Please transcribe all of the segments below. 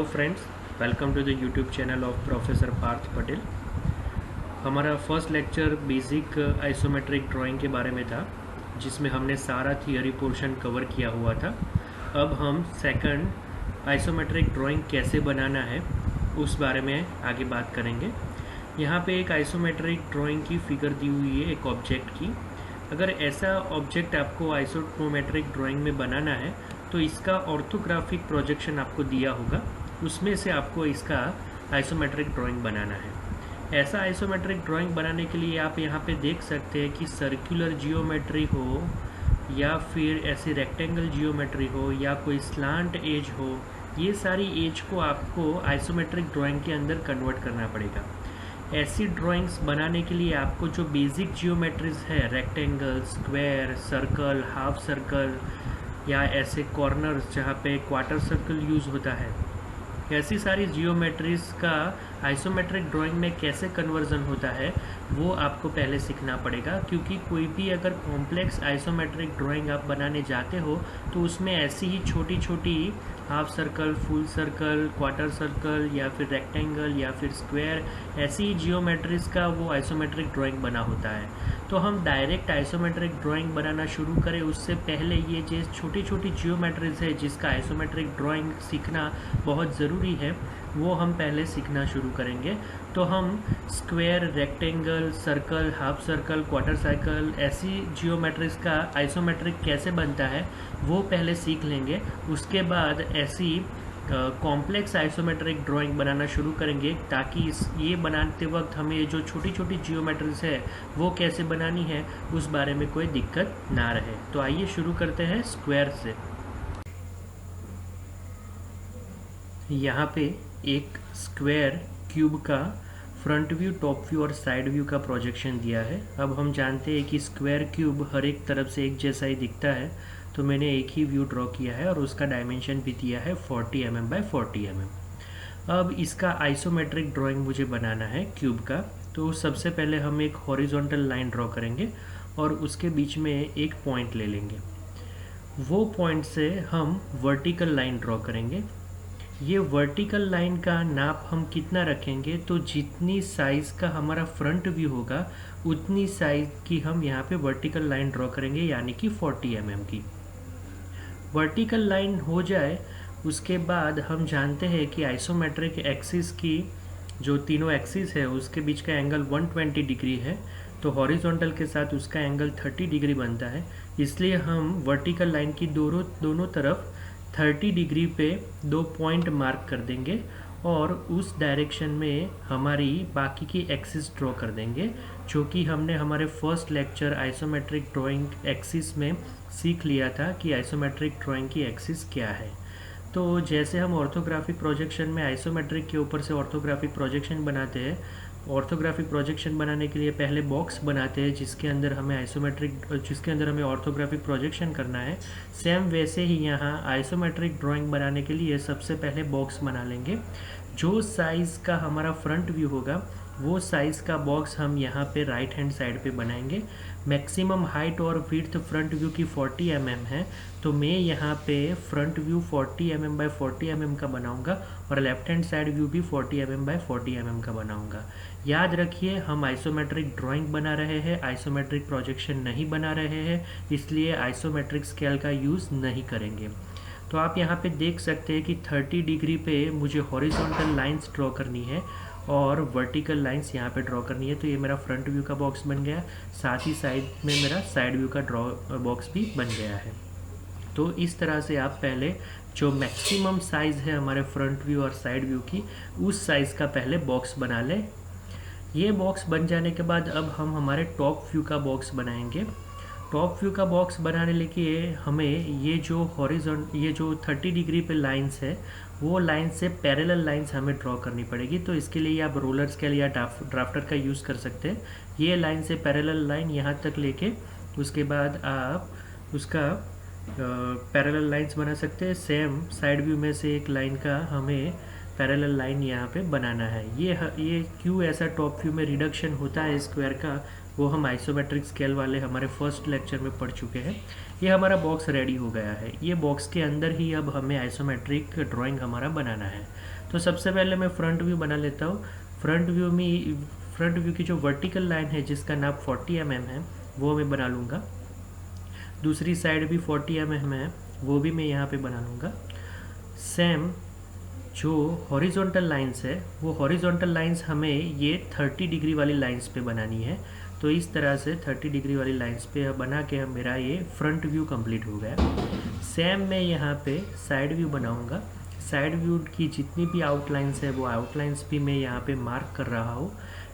Friends, welcome to the YouTube channel of professor Parth Patel. हमारा first lecture basic isometric drawing के बारे में था, जिसमें हमने सारा थियोरी पोर्शन कवर किया हुआ था। अब हम सेकंड आइसोमेट्रिक ड्राइंग कैसे बनाना है उस बारे में आगे बात करेंगे। यहाँ पे एक आइसोमेट्रिक ड्राइंग की फिगर दी हुई है, एक ऑब्जेक्ट की। अगर ऐसा ऑब्जेक्ट आपको आइसोमेट्रिक ड्राइंग में बनाना है तो इसका ऑर्थोग्राफिक प्रोजेक्शन आपको दिया होगा, उसमें से आपको इसका आइसोमेट्रिक ड्राइंग बनाना है। ऐसा आइसोमेट्रिक ड्राइंग बनाने के लिए आप यहाँ पे देख सकते हैं कि सर्कुलर जियोमेट्री हो या फिर ऐसी रेक्टेंगल जियोमेट्री हो या कोई स्लांट एज हो, ये सारी एज को आपको आइसोमेट्रिक ड्राइंग के अंदर कन्वर्ट करना पड़ेगा। ऐसी ड्राइंग्स बनाने के लिए आपको जो बेसिक जियोमेट्रीज है, rectangle, square, circle, half circle या ऐसे कॉर्नर्स जहाँ पे क्वार्टर सर्कल यूज़ होता है, ऐसी सारी जियोमेट्रीज का आइसोमेट्रिक ड्राइंग में कैसे कन्वर्जन होता है वो आपको पहले सीखना पड़ेगा। क्योंकि कोई भी अगर कॉम्प्लेक्स आइसोमेट्रिक ड्राइंग आप बनाने जाते हो तो उसमें ऐसी ही छोटी छोटी half circle, full circle, quarter circle या फिर रेक्टेंगल या फिर स्क्वायर, ऐसी ही जियोमेट्रीज का वो आइसोमेट्रिक ड्राइंग बना होता है। तो हम डायरेक्ट आइसोमेट्रिक ड्राइंग बनाना शुरू करें उससे पहले ये जो छोटी छोटी जियोमेट्रीज है जिसका आइसोमेट्रिक ड्राइंग सीखना बहुत ज़रूरी है, वो हम पहले सीखना शुरू करेंगे। तो हम square, rectangle, circle, half circle, quarter circle, ऐसी जियोमेट्रीज का आइसोमेट्रिक कैसे बनता है वो पहले सीख लेंगे। उसके बाद ऐसी कॉम्प्लेक्स आइसोमेट्रिक ड्राइंग बनाना शुरू करेंगे, ताकि ये बनाते वक्त हमें जो छोटी छोटी जियोमेट्रीज है वो कैसे बनानी है उस बारे में कोई दिक्कत ना रहे। तो आइए शुरू करते हैं स्क्वायर से। यहाँ पे एक स्क्वायर क्यूब का फ्रंट व्यू, टॉप व्यू और साइड व्यू का प्रोजेक्शन दिया है। अब हम जानते हैं कि स्क्वायर क्यूब हर एक तरफ से एक जैसा ही दिखता है, तो मैंने एक ही व्यू ड्रॉ किया है और उसका डायमेंशन भी दिया है 40 mm बाय 40 mm। अब इसका आइसोमेट्रिक ड्राइंग मुझे बनाना है क्यूब का। तो सबसे पहले हम एक हॉरिजॉन्टल लाइन ड्रॉ करेंगे और उसके बीच में एक पॉइंट ले लेंगे। वो पॉइंट से हम वर्टिकल लाइन ड्रॉ करेंगे। ये वर्टिकल लाइन का नाप हम कितना रखेंगे, तो जितनी साइज़ का हमारा फ्रंट व्यू होगा उतनी साइज की हम यहाँ पे वर्टिकल लाइन ड्रॉ करेंगे, यानी कि 40 mm की। वर्टिकल लाइन हो जाए उसके बाद हम जानते हैं कि आइसोमेट्रिक एक्सिस की जो तीनों एक्सिस है उसके बीच का एंगल 120 डिग्री है, तो हॉरिजॉन्टल के साथ उसका एंगल 30 डिग्री बनता है। इसलिए हम वर्टिकल लाइन की दोनों तरफ 30 डिग्री पे 2 पॉइंट मार्क कर देंगे और उस डायरेक्शन में हमारी बाकी की एक्सिस ड्रॉ कर देंगे, जो कि हमने हमारे first lecture isometric drawing axis में सीख लिया था कि आइसोमेट्रिक ड्राइंग की एक्सिस क्या है। तो जैसे हम ऑर्थोग्राफिक प्रोजेक्शन में आइसोमेट्रिक के ऊपर से ऑर्थोग्राफिक प्रोजेक्शन बनाते हैं, ऑर्थोग्राफिक प्रोजेक्शन बनाने के लिए पहले बॉक्स बनाते हैं जिसके अंदर हमें ऑर्थोग्राफिक प्रोजेक्शन करना है। सेम वैसे ही यहाँ आइसोमेट्रिक ड्राइंग बनाने के लिए सबसे पहले बॉक्स बना लेंगे। जो साइज़ का हमारा फ्रंट व्यू होगा वो साइज़ का बॉक्स हम यहाँ पे राइट हैंड साइड पे बनाएंगे। मैक्सिमम हाइट और विड्थ फ्रंट व्यू की 40 mm है, तो मैं यहाँ पे front view 40 mm by 40 mm का बनाऊंगा और लेफ्ट हैंड साइड व्यू भी 40 mm बाय 40 mm का बनाऊंगा। याद रखिए, हम आइसोमेट्रिक ड्राइंग बना रहे हैं, आइसोमेट्रिक प्रोजेक्शन नहीं बना रहे हैं, इसलिए आइसोमेट्रिक स्केल का यूज़ नहीं करेंगे। तो आप यहाँ पे देख सकते हैं कि 30 डिग्री पे मुझे हॉरिजॉन्टल लाइंस ड्रॉ करनी है और वर्टिकल लाइंस यहाँ पे ड्रॉ करनी है। तो ये मेरा फ्रंट व्यू का बॉक्स बन गया, साथ ही साइड में मेरा साइड व्यू का बॉक्स भी बन गया है। तो इस तरह से आप पहले जो मैक्सिमम साइज़ है हमारे फ्रंट व्यू और साइड व्यू की, उस साइज़ का पहले बॉक्स बना लें। ये बॉक्स बन जाने के बाद अब हम हमारे टॉप व्यू का बॉक्स बनाएंगे। टॉप व्यू का बॉक्स बनाने के लिए हमें ये जो 30 डिग्री पे लाइंस है वो लाइन से पैरेलल लाइंस हमें ड्रॉ करनी पड़ेगी। तो इसके लिए आप रोलर स्केल या ड्राफ्टर का यूज़ कर सकते हैं। ये लाइन से पैरेलल लाइन यहाँ तक लेके उसके बाद आप उसका पैरेलल लाइंस बना सकते हैं। सेम साइड व्यू में से एक लाइन का हमें पैरेलल लाइन यहाँ पे बनाना है। ये क्यों ऐसा टॉप व्यू में रिडक्शन होता है स्क्वायर का, वो हम आइसोमेट्रिक स्केल वाले हमारे फर्स्ट लेक्चर में पढ़ चुके हैं। ये हमारा बॉक्स रेडी हो गया है। ये बॉक्स के अंदर ही अब हमें आइसोमेट्रिक ड्राइंग हमारा बनाना है। तो सबसे पहले मैं फ्रंट व्यू बना लेता हूँ। फ्रंट व्यू की जो वर्टिकल लाइन है जिसका नाप 40 mm है वो मैं बना लूँगा। दूसरी साइड भी 40 mm है, वो भी मैं यहाँ पे बना लूँगा। सेम जो हॉरिजॉन्टल लाइंस है वो हॉरिजॉन्टल लाइंस हमें ये 30 डिग्री वाली लाइंस पे बनानी है। तो इस तरह से 30 डिग्री वाली लाइंस पे बना के हम मेरा ये फ्रंट व्यू कंप्लीट हो गया। सेम मैं यहाँ पे साइड व्यू बनाऊँगा। साइड व्यू की जितनी भी आउटलाइंस है वो आउटलाइंस भी मैं यहाँ पे मार्क कर रहा हूँ।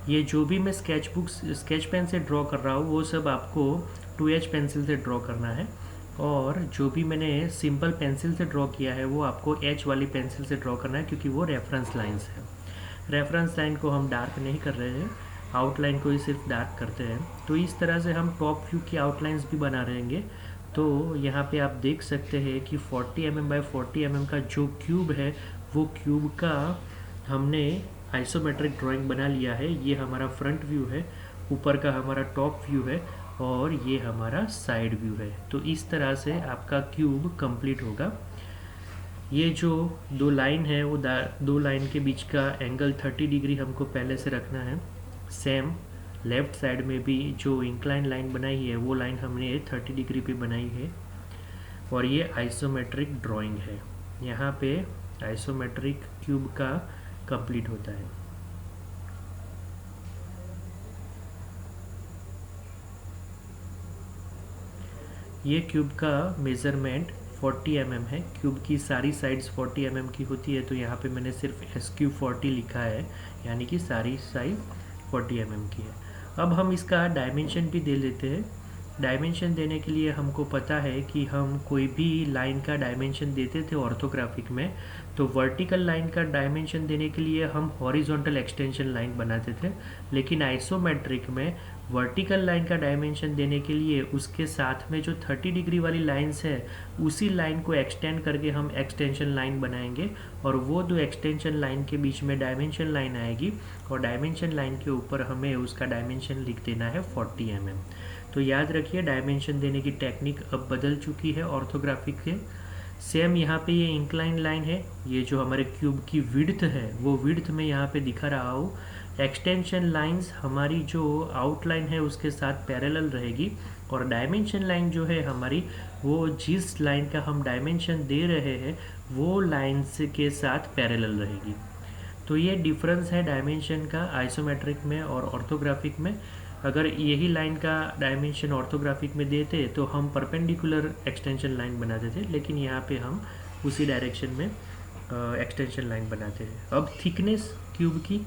ये जो भी मैं स्केच पेन से ड्रॉ कर रहा हूँ वो सब आपको 2H पेंसिल से ड्रॉ करना है, और जो भी मैंने सिंपल पेंसिल से ड्रॉ किया है वो आपको H वाली पेंसिल से ड्रॉ करना है, क्योंकि वो रेफरेंस लाइंस है। रेफरेंस लाइन को हम डार्क नहीं कर रहे हैं, आउटलाइन को ही सिर्फ डार्क करते हैं। तो इस तरह से हम टॉप व्यू की आउटलाइंस भी बना रहेंगे। तो यहाँ पे आप देख सकते हैं कि 40 mm बाय 40 mm का जो क्यूब है वो क्यूब का हमने आइसोमेट्रिक ड्राइंग बना लिया है। ये हमारा फ्रंट व्यू है, ऊपर का हमारा टॉप व्यू है, और ये हमारा साइड व्यू है। तो इस तरह से आपका क्यूब कंप्लीट होगा। ये जो दो लाइन है वो दो लाइन के बीच का एंगल 30 डिग्री हमको पहले से रखना है। सेम लेफ्ट साइड में भी जो इंक्लाइन लाइन बनाई है वो लाइन हमने 30 डिग्री पे बनाई है, और ये आइसोमेट्रिक ड्राइंग है। यहाँ पे आइसोमेट्रिक क्यूब का कंप्लीट होता है। ये क्यूब का मेज़रमेंट 40 mm है। क्यूब की सारी साइड्स 40 mm की होती है, तो यहाँ पे मैंने सिर्फ SQ40 लिखा है, यानी कि सारी साइड 40 mm की है। अब हम इसका डायमेंशन भी दे लेते हैं। डायमेंशन देने के लिए हमको पता है कि हम कोई भी लाइन का डायमेंशन देते थे ऑर्थोग्राफिक में, तो वर्टिकल लाइन का डायमेंशन देने के लिए हम हॉरिजॉन्टल एक्सटेंशन लाइन बनाते थे, लेकिन आइसोमेट्रिक में वर्टिकल लाइन का डायमेंशन देने के लिए उसके साथ में जो 30 डिग्री वाली लाइंस है उसी लाइन को एक्सटेंड करके हम एक्सटेंशन लाइन बनाएंगे, और वो दो एक्सटेंशन लाइन के बीच में डायमेंशन लाइन आएगी, और डायमेंशन लाइन के ऊपर हमें उसका डायमेंशन लिख देना है 40 mm। तो याद रखिए डायमेंशन देने की टेक्निक अब बदल चुकी है ऑर्थोग्राफिक के। सेम यहाँ पे ये इंक्लाइन लाइन है, ये जो हमारे क्यूब की विड्थ है वो विड्थ में यहाँ पे दिखा रहा हूँ। एक्सटेंशन लाइंस हमारी जो आउटलाइन है उसके साथ पैरेलल रहेगी, और डायमेंशन लाइन जो है हमारी वो जिस लाइन का हम डायमेंशन दे रहे हैं वो लाइन्स के साथ पैरेलल रहेगी। तो ये डिफरेंस है डायमेंशन का आइसोमेट्रिक में और ऑर्थोग्राफिक में। अगर यही लाइन का डायमेंशन ऑर्थोग्राफिक में देते तो हम परपेंडिकुलर एक्सटेंशन लाइन बनाते थे, लेकिन यहाँ पे हम उसी डायरेक्शन में एक्सटेंशन लाइन बनाते हैं। अब थिकनेस क्यूब की,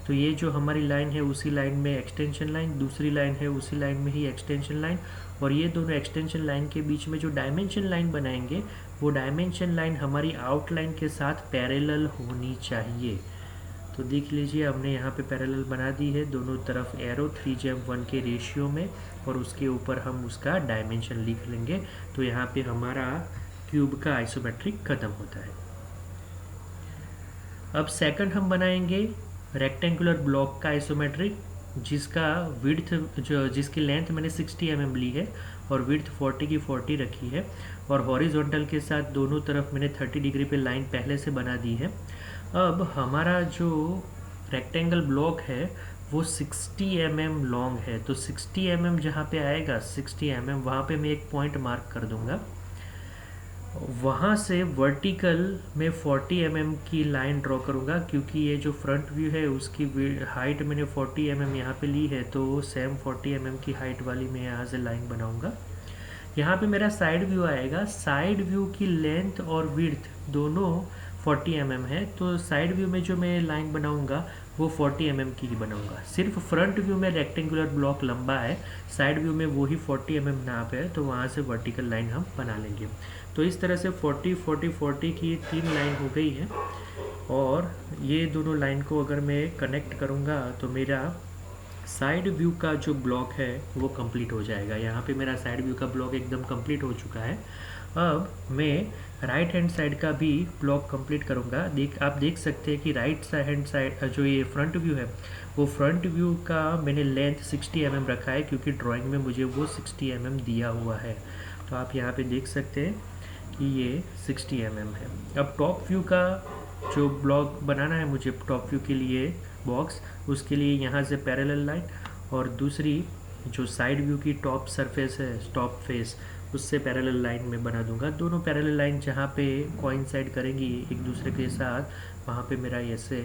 तो ये जो हमारी लाइन है उसी लाइन में एक्सटेंशन लाइन, दूसरी लाइन है उसी लाइन में ही एक्सटेंशन लाइन, और ये दोनों एक्सटेंशन लाइन के बीच में जो डायमेंशन लाइन बनाएंगे वो डायमेंशन लाइन हमारी आउटलाइन के साथ पैरेलल होनी चाहिए। तो देख लीजिए हमने यहाँ पे पैरेलल बना दी है, दोनों तरफ एरो 3:1 के रेशियो में, और उसके ऊपर हम उसका डायमेंशन लिख लेंगे। तो यहाँ पे हमारा क्यूब का आइसोमेट्रिक खत्म होता है। अब सेकंड हम बनाएंगे रेक्टेंगुलर ब्लॉक का आइसोमेट्रिक, जिसका विड्थ जिसकी लेंथ मैंने 60 mm ली है और विड्थ 40 की 40 रखी है, और हॉरिजॉन्टल के साथ दोनों तरफ मैंने 30 डिग्री पे लाइन पहले से बना दी है। अब हमारा जो रेक्टेंगल ब्लॉक है वो 60 mm लॉन्ग है, तो 60 mm जहाँ पे आएगा 60 mm वहाँ पे मैं एक पॉइंट मार्क कर दूँगा। वहाँ से वर्टिकल में 40 mm की लाइन ड्रॉ करूँगा, क्योंकि ये जो फ्रंट व्यू है उसकी हाइट मैंने 40 mm यहाँ पे ली है, तो सेम 40 mm की हाइट वाली मैं यहाँ से लाइन बनाऊँगा। यहाँ पे मेरा साइड व्यू आएगा। साइड व्यू की लेंथ और विड्थ दोनों 40 mm है, तो साइड व्यू में जो मैं लाइन बनाऊँगा वो 40 mm की ही बनाऊँगा। सिर्फ फ्रंट व्यू में रेक्टेंगुलर ब्लॉक लंबा है, साइड व्यू में वही 40 mm नाप है, तो वहाँ से वर्टिकल लाइन हम बना लेंगे। तो इस तरह से 40 40 40 की 3 लाइन हो गई है, और ये दोनों लाइन को अगर मैं कनेक्ट करूँगा तो मेरा साइड व्यू का जो ब्लॉक है वो कंप्लीट हो जाएगा। यहाँ पे मेरा साइड व्यू का ब्लॉक एकदम कंप्लीट हो चुका है। अब मैं राइट हैंड साइड का भी ब्लॉक कंप्लीट करूँगा। आप देख सकते हैं कि राइट हैंड साइड जो ये फ्रंट व्यू है, वो फ्रंट व्यू का मैंने लेंथ 60 mm रखा है, क्योंकि ड्राइंग में मुझे वो 60 mm दिया हुआ है। तो आप यहाँ पे देख सकते हैं कि ये 60 mm है। अब टॉप व्यू का जो ब्लॉक बनाना है मुझे, टॉप व्यू के लिए बॉक्स, उसके लिए यहाँ से पैरेलल लाइन, और दूसरी जो साइड व्यू की टॉप सरफेस है, टॉप फेस, उससे पैरेलल लाइन में बना दूंगा। दोनों पैरेलल लाइन जहाँ पे कोइंसाइड करेंगी एक दूसरे के साथ, वहाँ पे मेरा ऐसे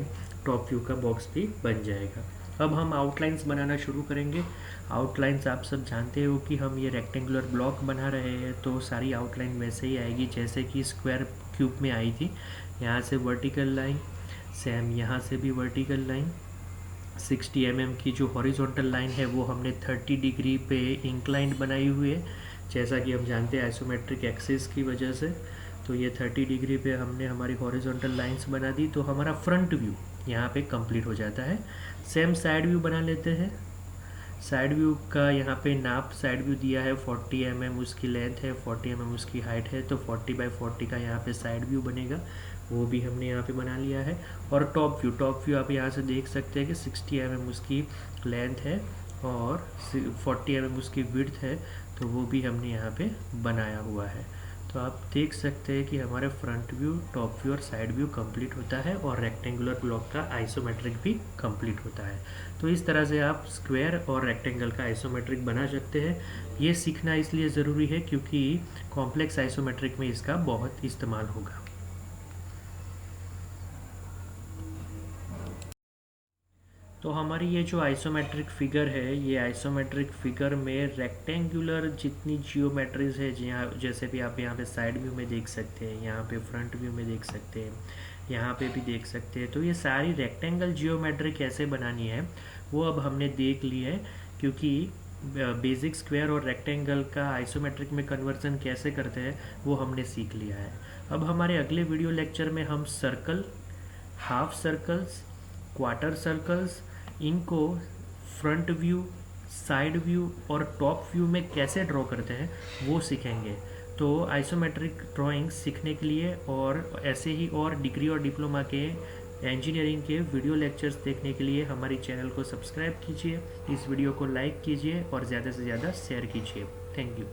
टॉप व्यू का बॉक्स भी बन जाएगा। अब हम आउटलाइंस बनाना शुरू करेंगे। आउटलाइंस आप सब जानते हो कि हम ये रेक्टेंगुलर ब्लॉक बना रहे हैं, तो सारी आउटलाइन वैसे ही आएगी जैसे कि स्क्वायर क्यूब में आई थी। यहाँ से वर्टिकल लाइन, सेम यहाँ से भी वर्टिकल लाइन, 60 mm की जो हॉरिजॉन्टल लाइन है वो हमने 30 डिग्री पे इंक्लाइंड बनाई हुई है, जैसा कि हम जानते हैं आइसोमेट्रिक एक्सिस की वजह से। तो ये 30 डिग्री पे हमने हमारी हॉरिजॉन्टल लाइंस बना दी, तो हमारा फ्रंट व्यू यहाँ पे कंप्लीट हो जाता है। सेम साइड व्यू बना लेते हैं। साइड व्यू का यहाँ पे नाप साइड व्यू दिया है 40 mm उसकी लेंथ है, 40 mm उसकी हाइट है, तो 40 बाई 40 का यहाँ पे साइड व्यू बनेगा, वो भी हमने यहाँ पे बना लिया है। और टॉप व्यू आप यहाँ से देख सकते हैं कि 60 mm उसकी लेंथ है और 40 mm उसकी विड्थ है, तो वो भी हमने यहाँ पे बनाया हुआ है। तो आप देख सकते हैं कि हमारे फ्रंट व्यू, टॉप व्यू और साइड व्यू कंप्लीट होता है, और रेक्टेंगुलर ब्लॉक का आइसोमेट्रिक भी कंप्लीट होता है। तो इस तरह से आप स्क्वायर और रेक्टेंगल का आइसोमेट्रिक बना सकते हैं। ये सीखना इसलिए ज़रूरी है क्योंकि कॉम्प्लेक्स आइसोमेट्रिक में इसका बहुत इस्तेमाल होगा। तो हमारी ये जो आइसोमेट्रिक फिगर है, ये आइसोमेट्रिक फिगर में रेक्टेंगुलर जितनी जियोमेट्रीज है, जैसे भी आप यहाँ पे साइड व्यू में देख सकते हैं, यहाँ पे फ्रंट व्यू में देख सकते हैं, यहाँ पे भी देख सकते हैं, तो ये सारी रेक्टेंगल जियोमेट्री कैसे बनानी है वो अब हमने देख ली है। क्योंकि बेसिक स्क्वायर और रेक्टेंगल का आइसोमेट्रिक में कन्वर्जन कैसे करते हैं वो हमने सीख लिया है। अब हमारे अगले वीडियो लेक्चर में हम circle, half circles, quarter circles, इनको फ्रंट व्यू, साइड व्यू और टॉप व्यू में कैसे ड्रॉ करते हैं वो सीखेंगे। तो आइसोमेट्रिक ड्राइंग सीखने के लिए और ऐसे ही और डिग्री और डिप्लोमा के इंजीनियरिंग के वीडियो लेक्चर्स देखने के लिए हमारी चैनल को सब्सक्राइब कीजिए, इस वीडियो को लाइक कीजिए और ज़्यादा से ज़्यादा शेयर कीजिए। Thank you.